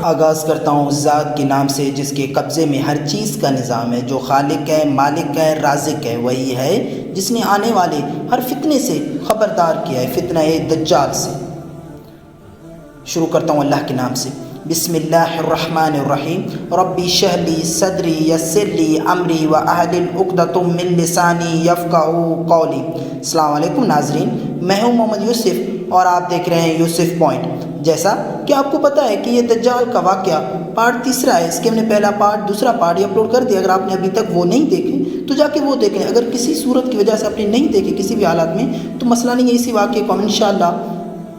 آغاز کرتا ہوں اس ذات کے نام سے جس کے قبضے میں ہر چیز کا نظام ہے، جو خالق ہے، مالک ہے، رازق ہے، وہی ہے جس نے آنے والے ہر فتنے سے خبردار کیا ہے، فتنہ دجال سے۔ شروع کرتا ہوں اللہ کے نام سے۔ بسم اللہ الرحمن الرحیم۔ ربی اشرح لی صدری یسر لی امری واحلل عقدۃ من لسانی یفقہوا قولی۔ السلام علیکم ناظرین، میں ہوں محمد یوسف اور آپ دیکھ رہے ہیں یوسف پوائنٹ۔ جیسا کہ آپ کو پتہ ہے کہ یہ دجال کا واقعہ پارٹ تیسرا ہے، اس کے ہم نے پہلا پارٹ دوسرا پارٹ یہ اپلوڈ کر دیا۔ اگر آپ نے ابھی تک وہ نہیں دیکھے تو جا کے وہ دیکھ لیں۔ اگر کسی صورت کی وجہ سے آپ نے نہیں دیکھے کسی بھی حالات میں تو مسئلہ نہیں ہے، اسی واقعے کو ہم انشاءاللہ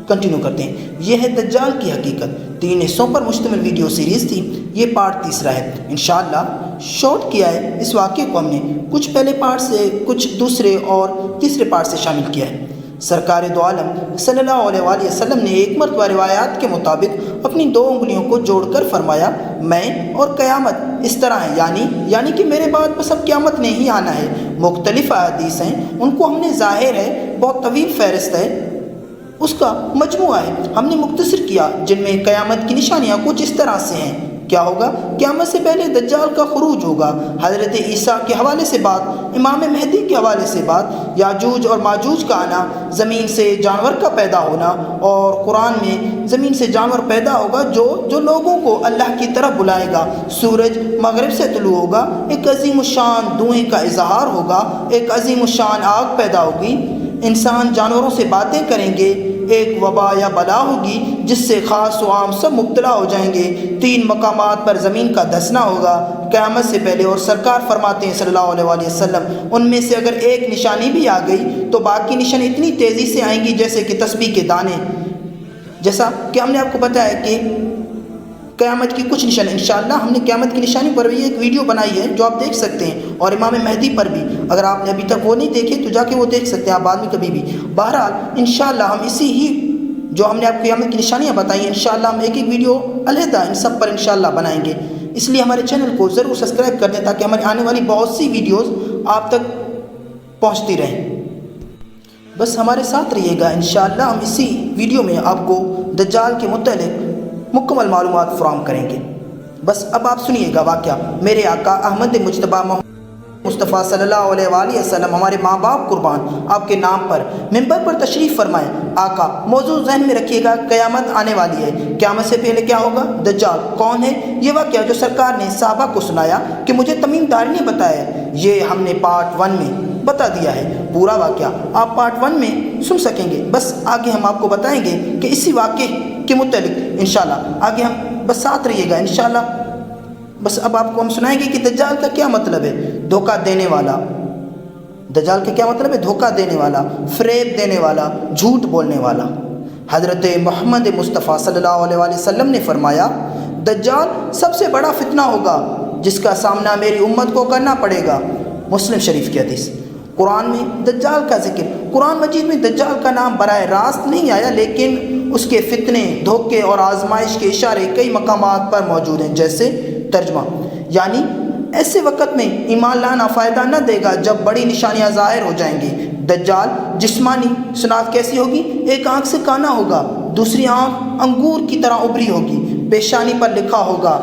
کنٹینیو کرتے ہیں۔ یہ ہے دجال کی حقیقت، 3 حصوں پر مشتمل ویڈیو سیریز تھی، یہ پارٹ تیسرا ہے۔ انشاءاللہ شارٹ کیا ہے اس واقعے کو، ہم نے کچھ پہلے پارٹ سے کچھ دوسرے اور تیسرے پارٹ سے شامل کیا ہے۔ سرکار دو عالم صلی اللہ علیہ وآلہ وسلم نے ایک مرتبہ روایات کے مطابق اپنی 2 انگلیوں کو جوڑ کر فرمایا، میں اور قیامت اس طرح ہے، یعنی کہ میرے بعد بس اب قیامت نے ہی آنا ہے۔ مختلف احادیث ہیں، ان کو ہم نے ظاہر ہے بہت طویل فہرست ہے، اس کا مجموعہ ہے، ہم نے مختصر کیا، جن میں قیامت کی نشانیاں کچھ اس طرح سے ہیں۔ کیا ہوگا؟ قیامت سے پہلے دجال کا خروج ہوگا، حضرت عیسیٰ کے حوالے سے بات، امام مہدی کے حوالے سے بات، یاجوج اور ماجوج کا آنا، زمین سے جانور کا پیدا ہونا، اور قرآن میں زمین سے جانور پیدا ہوگا جو لوگوں کو اللہ کی طرف بلائے گا، سورج مغرب سے طلوع ہوگا، ایک عظیم الشان دھوئیں کا اظہار ہوگا، ایک عظیم الشان آگ پیدا ہوگی، انسان جانوروں سے باتیں کریں گے، ایک وبا یا بلا ہوگی جس سے خاص و عام سب مبتلا ہو جائیں گے، 3 مقامات پر زمین کا دھسنا ہوگا قیامت سے پہلے، اور سرکار فرماتے ہیں صلی اللہ علیہ وآلہ وسلم ان میں سے اگر ایک نشانی بھی آ گئی تو باقی نشانی اتنی تیزی سے آئیں گی جیسے کہ تسبیح کے دانے۔ جیسا کہ ہم نے آپ کو بتایا کہ قیامت کی کچھ نشانی، انشاءاللہ ہم نے قیامت کی نشانی پر بھی ایک ویڈیو بنائی ہے جو آپ دیکھ سکتے ہیں، اور امام مہدی پر بھی، اگر آپ نے ابھی تک وہ نہیں دیکھے تو جا کے وہ دیکھ سکتے ہیں آپ بعد میں کبھی بھی۔ بہرحال انشاءاللہ ہم اسی ہی جو ہم نے آپ کو قیامت کی نشانیاں بتائی ہیں، انشاءاللہ ہم ایک ویڈیو علیحدہ ان سب پر انشاءاللہ بنائیں گے، اس لیے ہمارے چینل کو ضرور سبسکرائب کر دیں تاکہ ہماری آنے والی بہت سی ویڈیوز آپ تک پہنچتی رہیں۔ بس ہمارے ساتھ رہیے گا، انشاءاللہ ہم اسی ویڈیو میں آپ کو دجال کے متعلق مکمل معلومات فراہم کریں گے۔ بس اب آپ سنیے گا واقعہ۔ میرے آقا احمد مجتبیٰ مصطفیٰ صلی اللہ علیہ وآلہ وسلم ہمارے ماں باپ قربان آپ کے نام پر منبر پر تشریف فرمائیں۔ آقا موضوع ذہن میں رکھیے گا، قیامت آنے والی ہے، قیامت سے پہلے کیا ہوگا؟ دجال کون ہے؟ یہ واقعہ جو سرکار نے صحابہ کو سنایا کہ مجھے تمیم داری نے بتایا ہے، یہ ہم نے پارٹ 1 میں بتا دیا ہے۔ پورا واقعہ آپ پارٹ 1 میں سن سکیں گے، بس آگے ہم آپ کو بتائیں گے کہ اسی واقعے کے متعلق انشاءاللہ آگے ہم بس ساتھ رہیے گا انشاءاللہ۔ بس اب آپ کو ہم سنائیں گے کہ دجال کا کیا مطلب ہے، دھوکہ دینے والا۔ دجال کا کیا مطلب ہے؟ دھوکہ دینے والا، فریب دینے والا، جھوٹ بولنے والا۔ حضرت محمد مصطفیٰ صلی اللہ علیہ وآلہ وسلم نے فرمایا، دجال سب سے بڑا فتنہ ہوگا جس کا سامنا میری امت کو کرنا پڑے گا۔ مسلم شریف کی حدیث۔ قرآن میں دجال کا ذکر، قرآن مجید میں دجال کا نام براہ راست نہیں آیا، لیکن اس کے فتنے، دھوکے اور آزمائش کے اشارے کئی مقامات پر موجود ہیں، جیسے ترجمہ، یعنی ایسے وقت میں ایمان لانا فائدہ نہ دے گا جب بڑی نشانیاں ظاہر ہو جائیں گی۔ دجال جسمانی شناخت کیسی ہوگی؟ ایک آنکھ سے کانا ہوگا، دوسری آنکھ انگور کی طرح ابری ہوگی، پیشانی پر لکھا ہوگا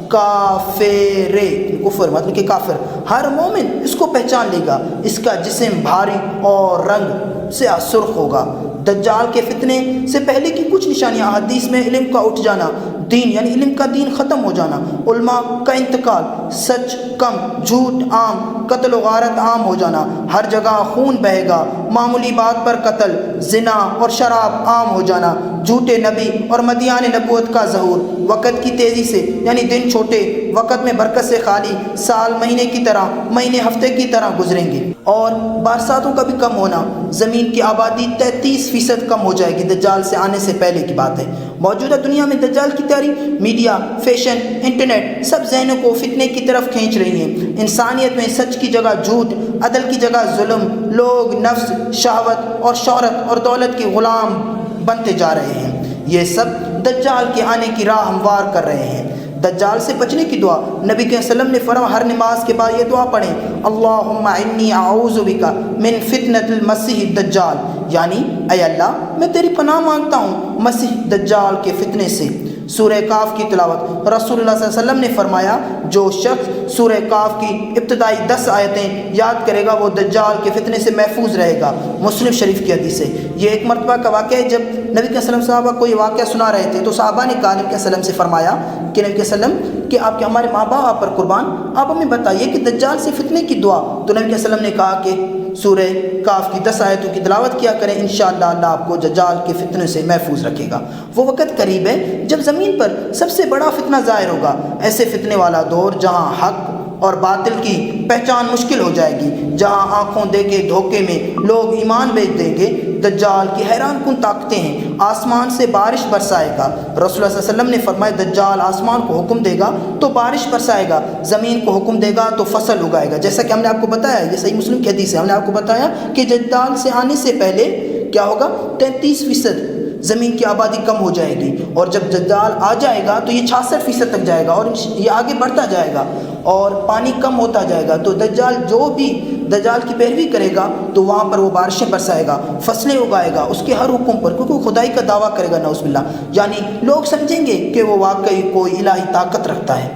کافر، کفر مطلب کہ کافر۔ ہر مومن اس کو پہچان لے گا، اس کا جسم بھاری اور رنگ سے سرخ ہوگا۔ دجال کے فتنے سے پہلے کی کچھ نشانیاں، حدیث میں علم کا اٹھ جانا، دین یعنی علم کا دین ختم ہو جانا، علماء کا انتقال، سچ کم، جھوٹ عام، قتل و غارت عام ہو جانا، ہر جگہ خون بہے گا، معمولی بات پر قتل، زنا اور شراب عام ہو جانا، جھوٹے نبی اور مدیان نبوت کا ظہور، وقت کی تیزی سے یعنی دن چھوٹے، وقت میں برکت سے خالی، سال مہینے کی طرح، مہینے ہفتے کی طرح گزریں گے، اور برساتوں کا بھی کم ہونا، زمین کی آبادی 33% کم ہو جائے گی دجال سے آنے سے پہلے کی بات ہے۔ موجودہ دنیا میں دجال کی تیاری، میڈیا، فیشن، انٹرنیٹ سب ذہنوں کو فتنے کی طرف کھینچ رہی ہیں۔ انسانیت میں سچ کی جگہ جھوٹ، عدل کی جگہ ظلم، لوگ نفس، شہوت اور شہرت اور دولت کے غلام بنتے جا رہے ہیں۔ یہ سب دجال کے آنے کی راہ ہموار کر رہے ہیں۔ دجال سے بچنے کی دعا نبی کے وسلم نے فرمایا ہر نماز کے بعد یہ دعا پڑھیں، اللہم انی اعوذ بک من فتنۃ المسیح الدجال، یعنی اے اللہ میں تیری پناہ مانگتا ہوں مسیح دجال کے فتنے سے۔ سورہ کاف کی تلاوت رسول اللہ صلی اللہ علیہ وسلم نے فرمایا جو شخص سورہ کاف کی ابتدائی 10 آیتیں یاد کرے گا وہ دجال کے فتنے سے محفوظ رہے گا۔ مسلم شریف کی حدیث ہے۔ یہ ایک مرتبہ کا واقعہ ہے جب نبی کے وسلم صحابہ کو یہ واقعہ سنا رہے تھے تو صحابہ نے کہا نبی کے وسلم سے فرمایا کہ نبی کے وسلم کہ آپ کے ہمارے ماں باپ آپ پر قربان، آپ ہمیں بتائیے کہ دجال سے فتنے کی دعا۔ تو نبی کے وسلم نے کہا کہ سورہ کاف کی 10 آیتوں کی تلاوت کیا کریں، انشاءاللہ اللہ آپ کو دجال کے فتنے سے محفوظ رکھے گا۔ وہ وقت قریب ہے جب زمین پر سب سے بڑا فتنہ ظاہر ہوگا، ایسے فتنے والا دور جہاں حق اور باطل کی پہچان مشکل ہو جائے گی، جہاں آنکھوں دیکھے دھوکے میں لوگ ایمان بیچ دیں گے۔ دجال کی حیران کن طاقتیں ہیں، آسمان سے بارش برسائے گا۔ رسول اللہ صلی اللہ علیہ وسلم نے فرمایا دجال آسمان کو حکم دے گا تو بارش برسائے گا، زمین کو حکم دے گا تو فصل اگائے گا۔ جیسا کہ ہم نے آپ کو بتایا، یہ صحیح مسلم کی حدیث ہے، ہم نے آپ کو بتایا کہ دجال سے آنے سے پہلے کیا ہوگا، 33% زمین کی آبادی کم ہو جائے گی، اور جب دجال آ جائے گا تو یہ 66% تک جائے گا، اور یہ آگے بڑھتا جائے گا اور پانی کم ہوتا جائے گا۔ تو دجال جو بھی دجال کی پیروی کرے گا تو وہاں پر وہ بارشیں برسائے گا، فصلیں اگائے گا اس کے ہر حکم پر، کیونکہ وہ خدائی کا دعویٰ کرے گا نعوذ باللہ، یعنی لوگ سمجھیں گے کہ وہ واقعی کوئی الہی طاقت رکھتا ہے۔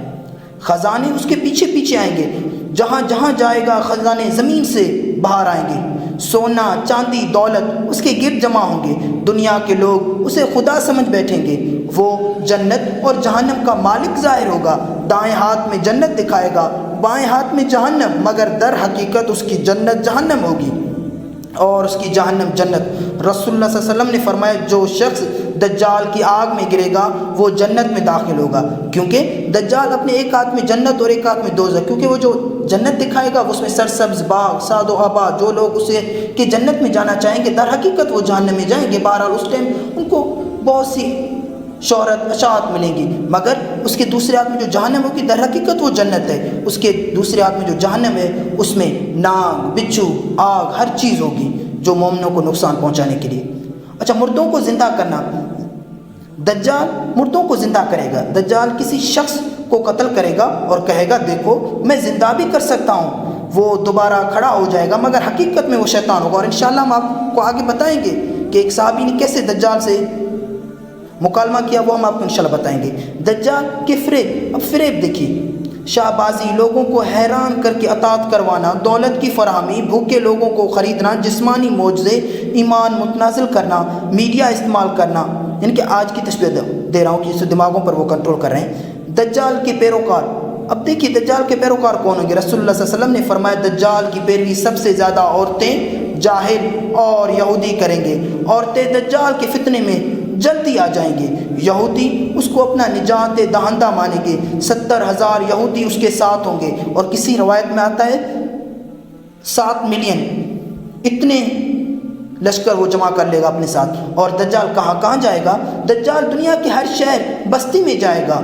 خزانے اس کے پیچھے پیچھے آئیں گے، جہاں جہاں جائے گا خزانے زمین سے باہر آئیں گے، سونا چاندی دولت اس کے گرد جمع ہوں گے، دنیا کے لوگ اسے خدا سمجھ بیٹھیں گے۔ وہ جنت اور جہنم کا مالک ظاہر ہوگا، دائیں ہاتھ میں جنت دکھائے گا، بائیں ہاتھ میں جہنم، مگر در حقیقت اس کی جنت جہنم ہوگی اور اس کی جہنم جنت۔ رسول اللہ صلی اللہ علیہ وسلم نے فرمایا جو شخص دجال کی آگ میں گرے گا وہ جنت میں داخل ہوگا، کیونکہ دجال اپنے ایک ہاتھ میں جنت اور ایک ہاتھ میں دوزخ، کیونکہ وہ جو جنت دکھائے گا اس میں سرسبز باغ ساد و آباد، جو لوگ اسے کہ جنت میں جانا چاہیں گے در حقیقت وہ جہنم میں جائیں گے۔ بہرحال اس ٹائم ان کو بہت سی شہرت اشاعت ملیں گی، مگر اس کے دوسرے ہاتھ میں جو جہنم ہوگی در حقیقت وہ جنت ہے، اس کے دوسرے ہاتھ میں جو جہنم ہے اس میں ناگ بچھو آگ ہر چیز ہوگی جو مومنوں کو نقصان پہنچانے کے لیے۔ اچھا، مردوں کو زندہ کرنا، دجال مردوں کو زندہ کرے گا۔ دجال کسی شخص کو قتل کرے گا اور کہے گا دیکھو میں زندہ بھی کر سکتا ہوں، وہ دوبارہ کھڑا ہو جائے گا، مگر حقیقت میں وہ شیطان ہوگا۔ اور انشاءاللہ ہم آپ کو آگے بتائیں گے کہ ایک صحابی نے کیسے دجال سے مکالمہ کیا، وہ ہم آپ کو انشاءاللہ بتائیں گے۔ دجال کے فریب، اب فریب دیکھیے، شاہ بازی، لوگوں کو حیران کر کے اطاعت کروانا، دولت کی فراہمی، بھوکے لوگوں کو خریدنا، جسمانی معجزے، ایمان متنازل کرنا، میڈیا استعمال کرنا، یعنی کہ آج کی تشبیہ دے رہا ہوں کہ اس دماغوں پر وہ کنٹرول کر رہے ہیں۔ دجال کے پیروکار، اب دیکھیے دجال کے پیروکار کون ہوں گے۔ رسول اللہ صلی اللہ علیہ وسلم نے فرمایا دجال کی پیروی سب سے زیادہ عورتیں، جاہل اور یہودی کریں گے۔ عورتیں دجال کے فتنے میں جلدی آ جائیں گے، یہودی اس کو اپنا نجات دہندہ مانیں گے، 70,000 یہودی اس کے ساتھ ہوں گے، اور کسی روایت میں آتا ہے 7 ملین اتنے لشکر وہ جمع کر لے گا اپنے ساتھ۔ اور دجال کہاں کہاں جائے گا؟ دجال دنیا کے ہر شہر بستی میں جائے گا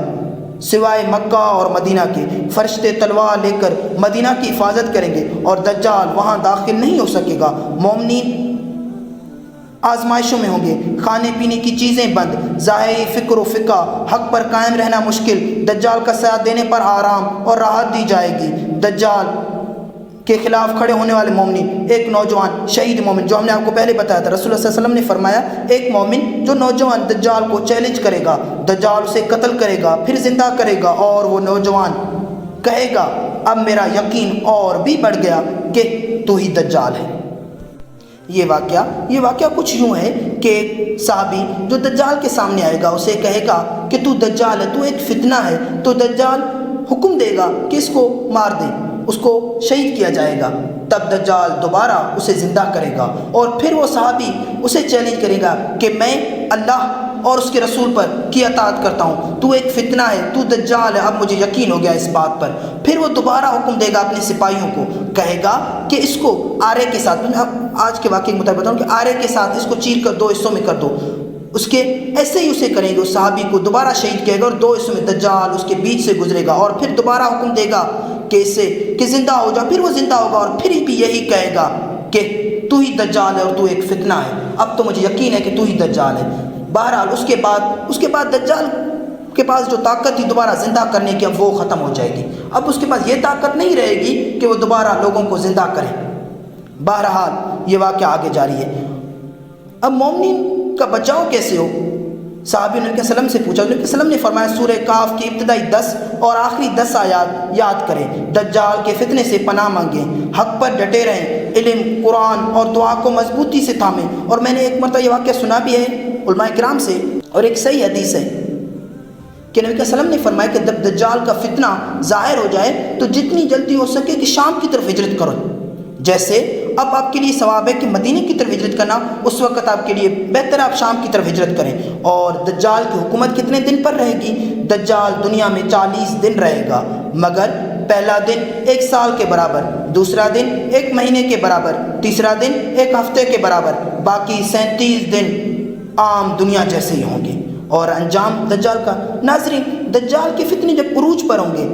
سوائے مکہ اور مدینہ کے، فرشتے تلوار لے کر مدینہ کی حفاظت کریں گے اور دجال وہاں داخل نہیں ہو سکے گا۔ مومنین آزمائشوں میں ہوں گے، کھانے پینے کی چیزیں بند، ظاہری فکر و فقہ، حق پر قائم رہنا مشکل، دجال کا ساتھ دینے پر آرام اور راحت دی جائے گی۔ دجال کے خلاف کھڑے ہونے والے مومن، ایک نوجوان شہید مومن، جو ہم نے آپ کو پہلے بتایا تھا، رسول اللہ صلی اللہ علیہ وسلم نے فرمایا ایک مومن جو نوجوان دجال کو چیلنج کرے گا، دجال اسے قتل کرے گا پھر زندہ کرے گا، اور وہ نوجوان کہے گا اب میرا یقین اور بھی بڑھ گیا کہ تو ہی دجال ہے۔ یہ واقعہ کچھ یوں ہے کہ ایک صحابی جو دجال کے سامنے آئے گا اسے کہے گا کہ تو دجال ہے، تو ایک فتنہ ہے، تو دجال حکم دے گا کہ اس کو مار دے، اس کو شہید کیا جائے گا۔ تب دجال دوبارہ اسے زندہ کرے گا اور پھر وہ صحابی اسے چیلنج کرے گا کہ میں اللہ اور اس کے رسول پر کی اطاعت کرتا ہوں، تو ایک فتنہ ہے، تو دجال ہے، اب مجھے یقین ہو گیا اس بات پر۔ پھر وہ دوبارہ حکم دے گا اپنے سپاہیوں کو، کہے گا کہ اس کو آرے کے ساتھ، آج کے واقعے کے مطابق بتاؤں کہ آرے کے ساتھ اس کو چیر کر 2 حصوں میں کر دو، اس کے ایسے ہی اسے کریں گے، اس صحابی کو دوبارہ شہید کہے گا اور 2 حصوں میں دجال اس کے بیچ سے گزرے گا، اور پھر دوبارہ حکم دے گا کہ اسے کہ زندہ ہو جا، پھر وہ زندہ ہوگا اور پھر بھی یہی کہے گا کہ تو ہی دجال ہے اور تو ایک فتنہ ہے، اب تو مجھے یقین ہے کہ تو ہی دجال ہے۔ بہرحال اس کے بعد دجال کے پاس جو طاقت تھی دوبارہ زندہ کرنے کی اب وہ ختم ہو جائے گی، اب اس کے پاس یہ طاقت نہیں رہے گی کہ وہ دوبارہ لوگوں کو زندہ کرے۔ بہرحال یہ واقعہ آگے جاری ہے۔ اب مومنین کا بچاؤ کیسے ہو؟ صحابی نے نبی صلی اللہ علیہ وسلم سے پوچھا، نبی صلی اللہ علیہ وسلم نے فرمایا سورہ کاف کی ابتدائی 10 اور آخری 10 آیات یاد کریں، دجال کے فتنے سے پناہ مانگیں، حق پر ڈٹے رہیں، علم، قرآن اور دعا کو مضبوطی سے تھامیں۔ اور میں نے ایک مرتبہ یہ واقعہ سنا بھی ہے علماء کرام سے، اور ایک صحیح حدیث ہے کہ نبی صلی اللہ علیہ وسلم نے فرمایا کہ جب دجال کا فتنہ ظاہر ہو جائے تو جتنی جلدی ہو سکے کہ شام کی طرف ہجرت کرو۔ جیسے اب آپ کے لیے ثواب ہے کہ مدینے کی طرف ہجرت کرنا، اس وقت آپ کے لیے بہتر ہے آپ شام کی طرف ہجرت کریں۔ اور دجال کی حکومت کتنے دن پر رہے گی؟ دجال دنیا میں 40 دن رہے گا، مگر پہلا دن 1 سال کے برابر، دوسرا دن 1 مہینے کے برابر، تیسرا دن 1 ہفتے کے برابر، باقی 37 دن عام دنیا جیسے ہی ہوں گے۔ اور انجام دجال کا، ناظرین دجال کے فتنے جب عروج پر ہوں گے،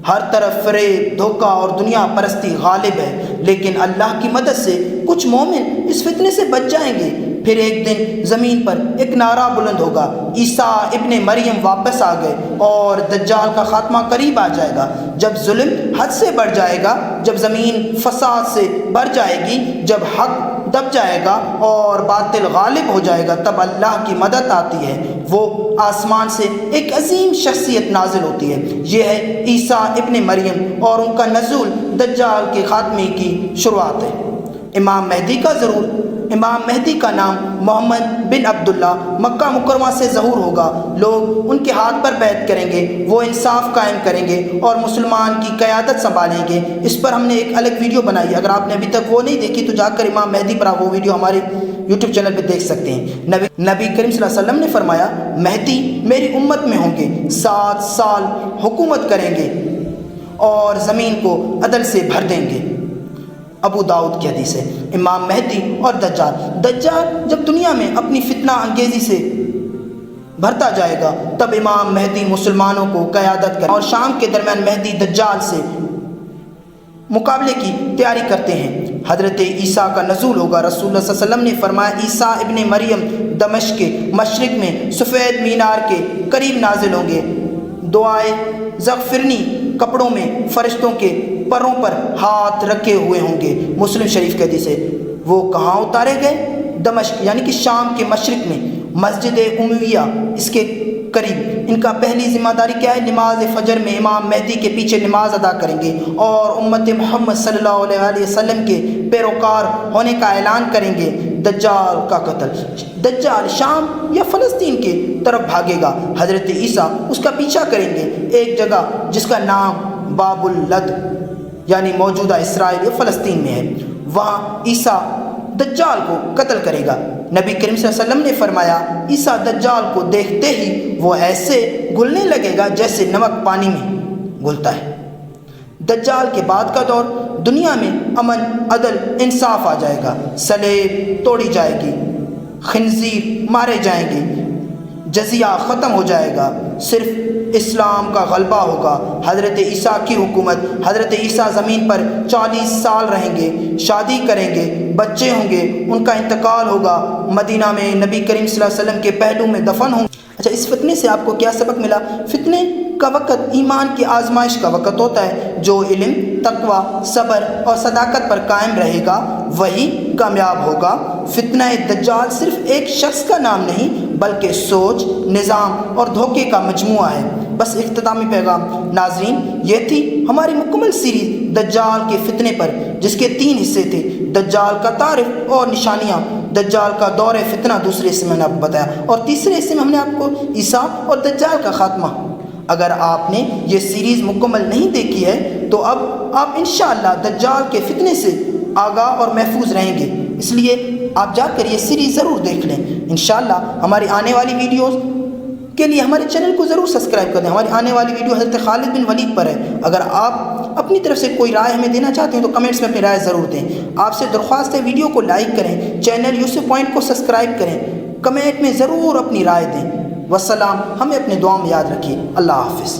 ہر طرف فریب، دھوکہ اور دنیا پرستی غالب ہے، لیکن اللہ کی مدد سے کچھ مومن اس فتنے سے بچ جائیں گے۔ پھر ایک دن زمین پر ایک نعرہ بلند ہوگا، عیسیٰ ابن مریم واپس آ گئے، اور دجال کا خاتمہ قریب آ جائے گا۔ جب ظلم حد سے بڑھ جائے گا، جب زمین فساد سے بھر جائے گی، جب حق دب جائے گا اور باطل غالب ہو جائے گا، تب اللہ کی مدد آتی ہے۔ وہ آسمان سے ایک عظیم شخصیت نازل ہوتی ہے، یہ ہے عیسیٰ ابن مریم، اور ان کا نزول دجال کے خاتمے کی شروعات ہے۔ امام مہدی کا نام محمد بن عبداللہ مکہ مکرمہ سے ظہور ہوگا۔ لوگ ان کے ہاتھ پر بیعت کریں گے، وہ انصاف قائم کریں گے اور مسلمان کی قیادت سنبھالیں گے۔ اس پر ہم نے ایک الگ ویڈیو بنائی ہے، اگر آپ نے ابھی تک وہ نہیں دیکھی تو جا کر امام مہدی پر آپ وہ ویڈیو ہمارے یوٹیوب چینل پہ دیکھ سکتے ہیں۔ نبی کریم صلی اللہ علیہ وسلم نے فرمایا مہدی میری امت میں ہوں گے، 7 سال حکومت کریں گے اور زمین کو عدل سے بھر دیں گے۔ ابو داؤد کی حدیث ہے۔ امام مہدی اور دجال جب دنیا میں اپنی فتنہ انگیزی سے بھرتا جائے گا، تب امام مہدی مسلمانوں کو قیادت کریں، اور شام کے درمیان مہدی دجال سے مقابلے کی تیاری کرتے ہیں۔ حضرت عیسیٰ کا نزول ہوگا۔ رسول اللہ صلی اللہ علیہ وسلم نے فرمایا عیسیٰ ابن مریم دمشق کے مشرق میں سفید مینار کے قریب نازل ہوں گے، دعائے زغفرنی کپڑوں میں فرشتوں کے پروں پر ہاتھ رکھے ہوئے ہوں گے۔ مسلم شریف کے حدیث ہے۔ وہ کہاں اتارے گئے؟ دمشق یعنی کہ شام کے مشرق میں، مسجد امویہ اس کے قریب۔ ان کا پہلی ذمہ داری کیا ہے؟ نماز فجر میں امام مہدی کے پیچھے نماز ادا کریں گے اور امت محمد صلی اللہ علیہ وسلم کے پیروکار ہونے کا اعلان کریں گے۔ دجال کا قتل، دجال شام یا فلسطین کے طرف بھاگے گا، حضرت عیسیٰ اس کا پیچھا کریں گے۔ ایک جگہ جس کا نام باب اللد یعنی موجودہ اسرائیل یا فلسطین میں ہے، وہاں عیسیٰ دجال کو قتل کرے گا۔ نبی کریم صلی اللہ علیہ وسلم نے فرمایا عیسیٰ دجال کو دیکھتے ہی وہ ایسے گھلنے لگے گا جیسے نمک پانی میں گھلتا ہے۔ دجال کے بعد کا دور، دنیا میں امن، عدل، انصاف آ جائے گا، صلیب توڑی جائے گی، خنزیر مارے جائیں گے، جزیہ ختم ہو جائے گا، صرف اسلام کا غلبہ ہوگا۔ حضرت عیسیٰ کی حکومت، حضرت عیسیٰ زمین پر 40 سال رہیں گے، شادی کریں گے، بچے ہوں گے، ان کا انتقال ہوگا، مدینہ میں نبی کریم صلی اللہ علیہ وسلم کے پہلو میں دفن ہوں گے۔ اچھا، اس فتنے سے آپ کو کیا سبق ملا؟ فتنے کا وقت ایمان کی آزمائش کا وقت ہوتا ہے۔ جو علم، تقوی، صبر اور صداقت پر قائم رہے گا وہی کامیاب ہوگا۔ فتنہ دجال صرف ایک شخص کا نام نہیں بلکہ سوچ، نظام اور دھوکے کا مجموعہ ہے۔ بس اختتامی پیغام، ناظرین یہ تھی ہماری مکمل سیریز دجال کے فتنے پر، جس کے 3 حصے تھے: دجال کا تعارف اور نشانیاں، دجال کا دور فتنہ دوسرے حصے میں نے آپ کو بتایا، اور تیسرے حصے میں ہم نے آپ کو عیسیٰ اور دجال کا خاتمہ۔ اگر آپ نے یہ سیریز مکمل نہیں دیکھی ہے تو اب آپ انشاءاللہ دجال کے فتنے سے آگاہ اور محفوظ رہیں گے، اس لیے آپ جا کر یہ سیریز ضرور دیکھ لیں۔ انشاءاللہ ہماری آنے والی ویڈیوز کے لیے ہمارے چینل کو ضرور سبسکرائب کر دیں۔ ہماری آنے والی ویڈیو حضرت خالد بن ولید پر ہے۔ اگر آپ اپنی طرف سے کوئی رائے ہمیں دینا چاہتے ہیں تو کمنٹس میں اپنی رائے ضرور دیں۔ آپ سے درخواست ہے ویڈیو کو لائک کریں، چینل یوسف پوائنٹ کو سبسکرائب کریں، کمنٹ میں ضرور اپنی رائے دیں۔ والسلام، ہمیں اپنے دعا میں یاد رکھیے۔ اللہ حافظ۔